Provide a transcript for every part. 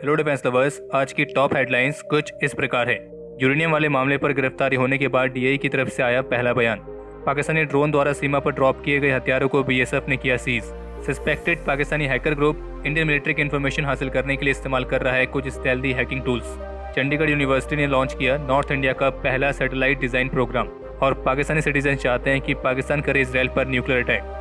Hello defence lovers, आज की top headlines कुछ इस प्रकार है। यूरेनियम वाले मामले पर गिरफ्तारी होने के बाद डीआई की तरफ से आया पहला बयान। पाकिस्तानी ड्रोन द्वारा सीमा पर ड्रॉप किए गए हथियारों को बीएसएफ ने किया seize. Suspected Pakistani hacker group Indian military की इन्फॉर्मेशन हासिल करने के लिए इस्तेमाल कर रहा है कुछ stealthy hacking tools. Chandigarh university ने लॉन्च किया नॉर्थ इंडिया का पहला सैटेलाइट डिजाइन प्रोग्राम। और पाकिस्तानी सिटीजन चाहते हैं कि पाकिस्तान करे इसराइल पर न्यूक्लियर अटैक।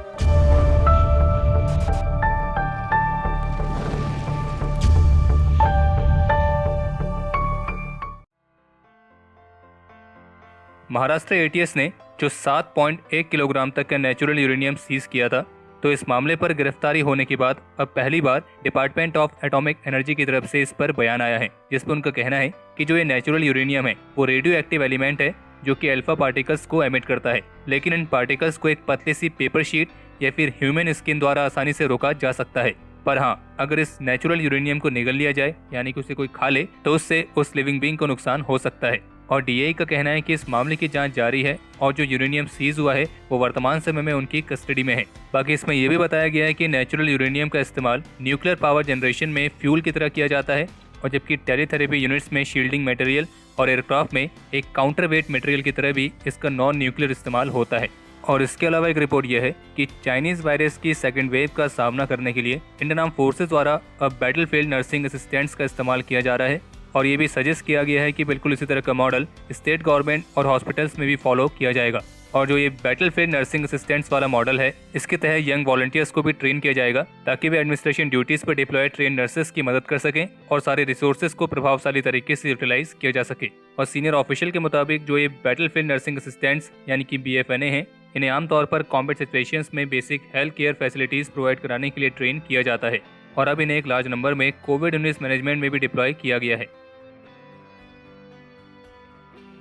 महाराष्ट्र एटीएस ने जो 7.1 किलोग्राम तक का नेचुरल यूरेनियम सीज किया था, तो इस मामले पर गिरफ्तारी होने के बाद अब पहली बार डिपार्टमेंट ऑफ एटॉमिक एनर्जी की तरफ से इस पर बयान आया है, जिसमें उनका कहना है कि जो ये नेचुरल यूरेनियम है वो रेडियो एक्टिव एलिमेंट है जो कि अल्फा पार्टिकल्स को एमिट करता है, लेकिन इन पार्टिकल्स को एक पतली सी पेपर शीट या फिर ह्यूमन स्किन द्वारा आसानी से रोका जा सकता है। पर हाँ, अगर इस नेचुरल यूरेनियम को निगल लिया जाए, यानी कि उसे कोई खा ले, तो उससे उस लिविंग बीइंग को नुकसान हो सकता है। और डीआई का कहना है कि इस मामले की जांच जारी है और जो यूरेनियम सीज हुआ है वो वर्तमान समय में उनकी कस्टडी में है। बाकी इसमें यह भी बताया गया है कि नेचुरल यूरेनियम का इस्तेमाल न्यूक्लियर पावर जनरेशन में फ्यूल की तरह किया जाता है, और जबकि टेलीथेरेपी यूनिट्स में शील्डिंग मटेरियल और एयरक्राफ्ट में एक काउंटरवेट मटेरियल की तरह भी इसका नॉन न्यूक्लियर इस्तेमाल होता है। और इसके अलावा एक रिपोर्ट यह है कि चाइनीज वायरस की सेकेंड वेव का सामना करने के लिए इंडियन आर्म फोर्सेज द्वारा अब बैटलफील्ड नर्सिंग असिस्टेंट्स का इस्तेमाल किया जा रहा है। और ये भी सजेस्ट किया गया है कि बिल्कुल इसी तरह का मॉडल स्टेट गवर्नमेंट और हॉस्पिटल्स में भी फॉलो किया जाएगा। और जो ये बैटलफील्ड नर्सिंग असिस्टेंट्स वाला मॉडल है, इसके तहत यंग वॉलंटियर्स को भी ट्रेन किया जाएगा ताकि वे एडमिनिस्ट्रेशन ड्यूटीज पर डिप्लॉय ट्रेन नर्सेस की मदद कर सकें और सारे रिसोर्सेज को प्रभावशाली तरीके से यूटिलाइज किया जा सके। और सीनियर ऑफिशियल के मुताबिक जो ये बैटलफील्ड नर्सिंग असिस्टेंट्स यानी कि BFNA हैं, इन्हें आमतौर पर कॉम्बैट सिचुएशंस में basic health care facilities provide कराने के लिए ट्रेन किया जाता है। और अब इन्हें एक लार्ज नंबर में कोविड-19 मैनेजमेंट में भी डिप्लॉय किया गया है।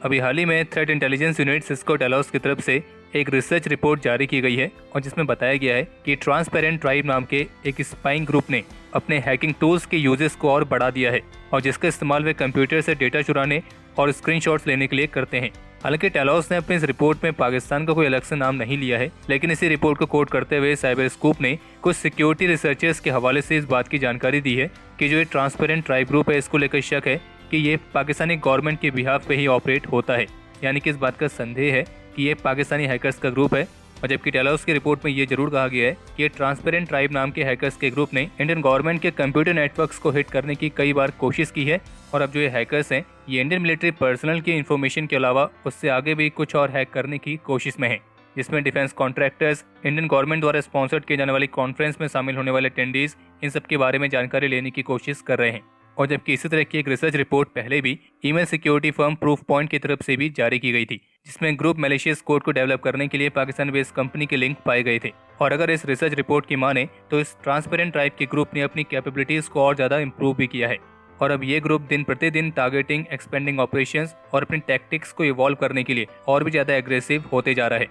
अभी हाल ही में थ्रेट इंटेलिजेंस यूनिट सिस्को टेलॉस की तरफ से एक रिसर्च रिपोर्ट जारी की गई है, और जिसमें बताया गया है कि ट्रांसपेरेंट ट्राइब नाम के एक स्पाइंग ग्रुप ने अपने हैकिंग टूल्स के यूजेस को और बढ़ा दिया है, और जिसका इस्तेमाल वे कंप्यूटर से डेटा चुराने और स्क्रीनशॉट्स लेने के लिए करते हैं। हालांकि टेलॉस ने अपनी इस रिपोर्ट में पाकिस्तान का कोई अलग से नाम नहीं लिया है, लेकिन इसी रिपोर्ट को कोट करते हुए साइबर स्कूप ने कुछ सिक्योरिटी रिसर्चर्स के हवाले से इस बात की जानकारी दी है कि जो ये ट्रांसपेरेंट ट्राइब ग्रुप है, इसको लेकर शक है कि ये पाकिस्तानी गवर्नमेंट के बिहाफ पे ही ऑपरेट होता है, यानी कि इस बात का संदेह है कि ये पाकिस्तानी हैकर्स का ग्रुप है। और जबकि टेलॉस की रिपोर्ट में ये जरूर कहा गया है कि ये ट्रांसपेरेंट ट्राइब नाम के हैकर्स के ग्रुप ने इंडियन गवर्नमेंट के कंप्यूटर नेटवर्क्स को हिट करने की कई बार कोशिश की है। और अब जो ये हैकर्स हैं, ये इंडियन मिलिट्री पर्सनल की इन्फॉर्मेशन के अलावा उससे आगे भी कुछ और हैक करने की कोशिश में है, जिसमें डिफेंस कॉन्ट्रैक्टर्स, इंडियन गवर्नमेंट द्वारा स्पॉन्सर्ड किए जाने वाली कॉन्फ्रेंस में शामिल होने वाले अटेंडीज, इन सब के बारे में जानकारी लेने की कोशिश कर रहे हैं। और जबकि इसी तरह की एक रिसर्च रिपोर्ट पहले भी email security firm proof point की तरफ से भी जारी की गई थी, जिसमें ग्रुप मैलिशियस कोड को डेवलप करने के लिए पाकिस्तान बेस्ड कंपनी के लिंक पाए गए थे। और अगर इस रिसर्च रिपोर्ट की माने तो इस ट्रांसपेरेंट ट्राइब के ग्रुप ने अपनी कैपेबिलिटीज को और ज्यादा इंप्रूव भी किया है। और अब ये ग्रुप दिन प्रतिदिन टारगेटिंग, एक्सपेंडिंग ऑपरेशंस और अपनी टैक्टिक्स को इवॉल्व करने के लिए और भी ज्यादा एग्रेसिव होते जा रहा है।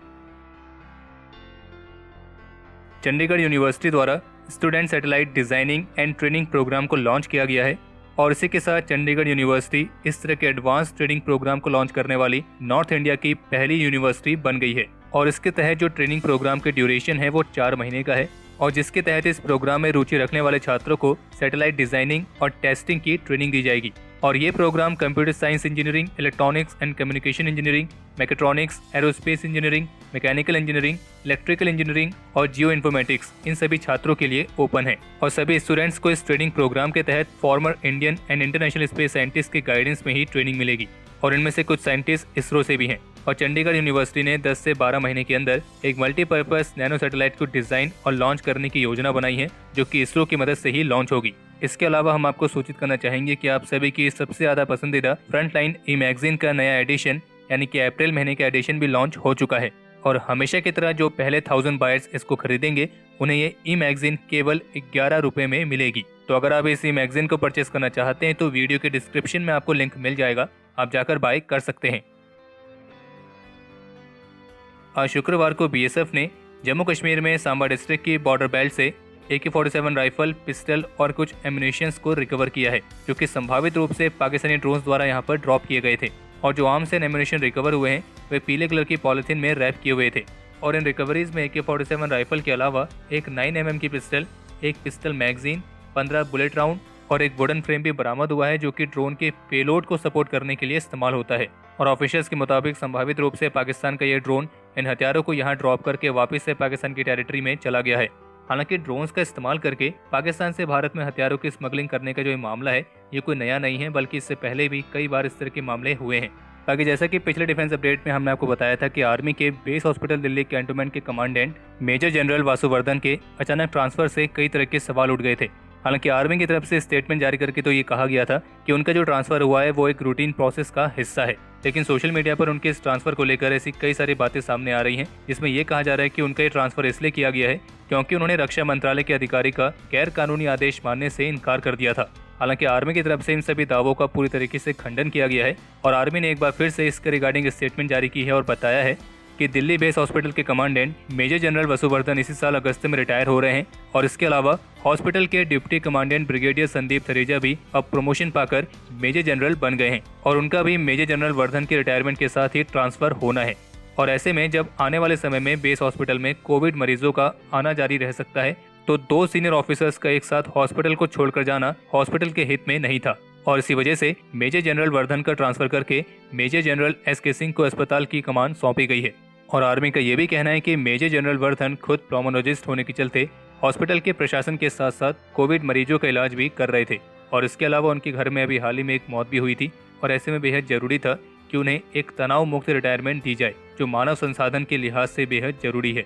चंडीगढ़ यूनिवर्सिटी द्वारा student satellite designing and training program को लॉन्च किया गया है, और इसी के साथ चंडीगढ़ यूनिवर्सिटी इस तरह के एडवांस ट्रेनिंग प्रोग्राम को लॉन्च करने वाली नॉर्थ इंडिया की पहली यूनिवर्सिटी बन गई है। और इसके तहत जो ट्रेनिंग प्रोग्राम की ड्यूरेशन है वो 4 महीने का है, और जिसके तहत इस प्रोग्राम में रुचि रखने वाले छात्रों को सैटेलाइट डिजाइनिंग और टेस्टिंग की ट्रेनिंग दी जाएगी। और ये program computer science engineering, electronics and communication engineering, mechatronics, aerospace engineering, mechanical engineering, electrical engineering और जियो इन्फॉर्मेटिक्स, इन सभी छात्रों के लिए ओपन है। और सभी स्टूडेंट्स को इस ट्रेनिंग प्रोग्राम के तहत former Indian and international space scientist के गाइडेंस में ही ट्रेनिंग मिलेगी, और इनमें से कुछ साइंटिस्ट इसरो से भी हैं। और चंडीगढ़ यूनिवर्सिटी ने 10 से 12 महीने के अंदर एक मल्टीपर्पज नैनो सैटेलाइट को डिजाइन और लॉन्च करने की योजना बनाई है, जो कि इसरो की मदद से ही लॉन्च होगी। इसके अलावा हम आपको सूचित करना चाहेंगे कि आप सभी की सबसे ज्यादा पसंदीदा फ्रंटलाइन ई मैगजीन का नया एडिशन, यानी कि अप्रैल महीने का एडिशन भी लॉन्च हो चुका है। और हमेशा की तरह जो पहले 1000 बायर्स इसको खरीदेंगे, उन्हें ये ई मैगजीन केवल 11 रुपए में मिलेगी। तो अगर आप इस ई मैगजीन को परचेस करना चाहते हैं तो वीडियो के डिस्क्रिप्शन में आपको लिंक मिल जाएगा, आप जाकर बाय कर सकते हैं। आज शुक्रवार को बीएसएफ ने जम्मू कश्मीर में सांबा डिस्ट्रिक्ट की बॉर्डर बेल्ट से AK-47 राइफल, पिस्टल और कुछ एम्यूनिशंस को रिकवर किया है, जो कि संभावित रूप से पाकिस्तानी ड्रोन्स द्वारा यहां पर ड्रॉप किए गए थे। और जो आर्म्स एंड एम्यूनिशन रिकवर हुए हैं वे पीले कलर की पॉलिथीन में रैप किए हुए थे। और इन रिकवरीज में AK-47 राइफल के अलावा एक 9mm की पिस्टल, एक पिस्टल मैगजीन, 15 बुलेट राउंड और एक वुडन फ्रेम भी बरामद हुआ है जो कि ड्रोन के पेलोड को सपोर्ट करने के लिए इस्तेमाल होता है। और ऑफिशियल्स के मुताबिक संभावित रूप से पाकिस्तान का ये ड्रोन इन हथियारों को यहाँ ड्रॉप करके वापस से पाकिस्तान की टेरिटरी में चला गया है। हालांकि ड्रोन्स का इस्तेमाल करके पाकिस्तान से भारत में हथियारों की स्मगलिंग करने का जो ये मामला है ये कोई नया नहीं है, बल्कि इससे पहले भी कई बार इस तरह के मामले हुए हैं। बाकी जैसा कि पिछले डिफेंस अपडेट में हमने आपको बताया था कि आर्मी के बेस हॉस्पिटल दिल्ली कैंटोनमेंट के कमांडेंट मेजर जनरल वासुवर्धन के अचानक ट्रांसफर से कई तरह के सवाल उठ गए थे। हालांकि आर्मी की तरफ से स्टेटमेंट जारी करके तो ये कहा गया था कि उनका जो ट्रांसफर हुआ है वो एक रूटीन प्रोसेस का हिस्सा है, लेकिन सोशल मीडिया पर उनके इस ट्रांसफर को लेकर ऐसी कई सारी बातें सामने आ रही हैं, जिसमें यह कहा जा रहा है कि उनका ये ट्रांसफर इसलिए किया गया है क्योंकि उन्होंने रक्षा मंत्रालय के अधिकारी का गैर कानूनी आदेश मानने से इनकार कर दिया था। हालांकि आर्मी की तरफ से इन सभी दावों का पूरी तरीके से खंडन किया गया है और आर्मी ने एक बार फिर से इसके रिगार्डिंग स्टेटमेंट जारी की है और बताया है कि दिल्ली बेस हॉस्पिटल के कमांडेंट मेजर जनरल वासुवर्धन इसी साल अगस्त में रिटायर हो रहे हैं और इसके अलावा हॉस्पिटल के deputy commandant brigadier Sandeep Thareja भी अब प्रमोशन पाकर मेजर जनरल बन गए हैं और उनका भी मेजर जनरल वर्धन के रिटायरमेंट के साथ ही ट्रांसफर होना है। और ऐसे में जब आने वाले समय में बेस हॉस्पिटल में कोविड मरीजों का आना जारी रह सकता है तो 2 सीनियर ऑफिसर्स का एक साथ हॉस्पिटल को छोड़कर जाना हॉस्पिटल के हित में नहीं था और इसी वजह से मेजर जनरल वर्धन का ट्रांसफर करके मेजर जनरल एस.के. सिंह को अस्पताल की कमान सौंपी गई है। और आर्मी का ये भी कहना है कि मेजर जनरल वर्धन खुद प्रोमोनोलॉजिस्ट होने के चलते हॉस्पिटल के प्रशासन के साथ साथ कोविड मरीजों का इलाज भी कर रहे थे और इसके अलावा उनके घर में अभी हाल ही में एक मौत भी हुई थी और ऐसे में बेहद जरूरी था कि उन्हें एक तनाव मुक्त रिटायरमेंट दी जाए जो मानव संसाधन के लिहाज से बेहद जरूरी है।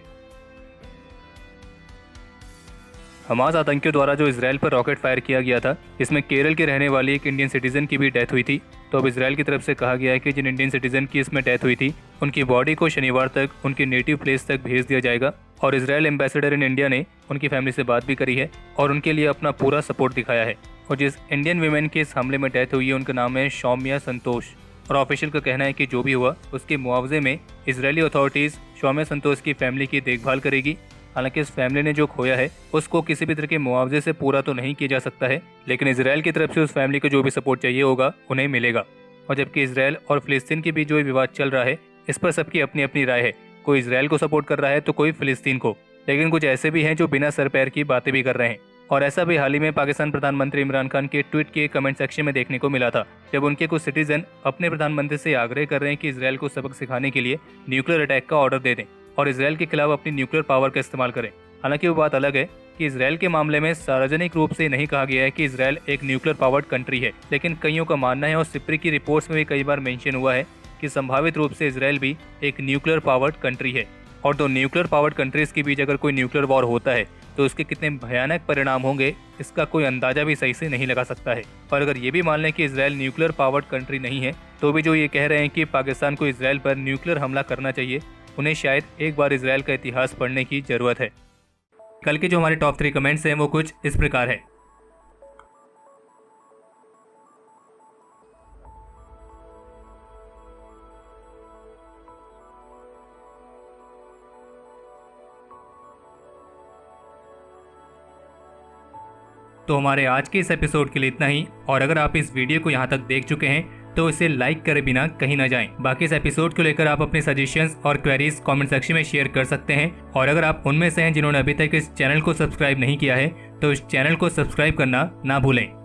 हमास आतंकियों द्वारा जो इजराइल पर रॉकेट फायर किया गया था, इसमें केरल के रहने वाली एक इंडियन सिटीजन की भी डेथ हुई थी। तो अब इजराइल की तरफ से कहा गया है कि जिन इंडियन सिटीजन की इसमें डेथ हुई थी उनकी बॉडी को शनिवार तक उनकी नेटिव प्लेस तक भेज दिया जाएगा और इजराइल एम्बेसडर इन इंडिया ने उनकी फैमिली से बात भी करी है और उनके लिए अपना पूरा सपोर्ट दिखाया है। और जिस इंडियन वीमेन की इस हमले में डेथ हुई है उनका नाम है सौम्या संतोष और ऑफिशियल का कहना है कि जो भी हुआ उसके मुआवजे में इजरायली अथॉरिटीज सौम्या संतोष की फैमिली की देखभाल करेगी। हालांकि इस फैमिली ने जो खोया है उसको किसी भी तरह के मुआवजे से पूरा तो नहीं किया जा सकता है, लेकिन इजराइल की तरफ से उस फैमिली को जो भी सपोर्ट चाहिए होगा उन्हें मिलेगा। और जबकि इजराइल और फिलिस्तीन के बीच जो विवाद चल रहा है इस पर सबकी अपनी अपनी राय है, कोई इजराइल को सपोर्ट कर रहा है तो कोई फिलिस्तीन को, लेकिन कुछ ऐसे भी हैं जो बिना सर पैर की बातें भी कर रहे हैं। और ऐसा भी हाल ही में पाकिस्तान प्रधानमंत्री इमरान खान के ट्वीट के कमेंट सेक्शन में देखने को मिला था, जब उनके कुछ सिटीजन अपने प्रधानमंत्री से आग्रह कर रहे हैं कि इजराइल को सबक सिखाने के लिए न्यूक्लियर अटैक का ऑर्डर दे दें और इजराइल के खिलाफ अपनी न्यूक्लियर पावर का इस्तेमाल करें। हालांकि वो बात अलग है कि इजराइल के मामले में सार्वजनिक रूप से नहीं कहा गया है कि इजराइल एक न्यूक्लियर पावर्ड कंट्री है, लेकिन कईयों का मानना है और सिप्री की रिपोर्ट्स में भी कई बार मेंशन हुआ है कि संभावित रूप से इजराइल भी एक न्यूक्लियर पावर्ड कंट्री है। और दो न्यूक्लियर पावर्ड कंट्रीज के बीच अगर कोई न्यूक्लियर वॉर होता है तो उसके कितने भयानक परिणाम होंगे इसका कोई अंदाजा भी सही से नहीं लगा सकता है। और अगर ये भी मान लें कि इजराइल न्यूक्लियर पावर्ड कंट्री नहीं है तो भी जो ये कह रहे हैं कि पाकिस्तान को इजराइल पर न्यूक्लियर हमला करना चाहिए, उन्हें शायद एक बार इजराइल का इतिहास पढ़ने की जरूरत है। कल के जो हमारे टॉप 3 कमेंट्स हैं वो कुछ इस प्रकार है। तो हमारे आज के इस एपिसोड के लिए इतना ही, और अगर आप इस वीडियो को यहाँ तक देख चुके हैं तो इसे लाइक करे बिना कहीं ना जाएं। बाकी इस एपिसोड को लेकर आप अपने सजेशंस और क्वेरीज कमेंट सेक्शन में शेयर कर सकते हैं और अगर आप उनमें से हैं जिन्होंने अभी तक इस चैनल को सब्सक्राइब नहीं किया है तो इस चैनल को सब्सक्राइब करना ना भूलें।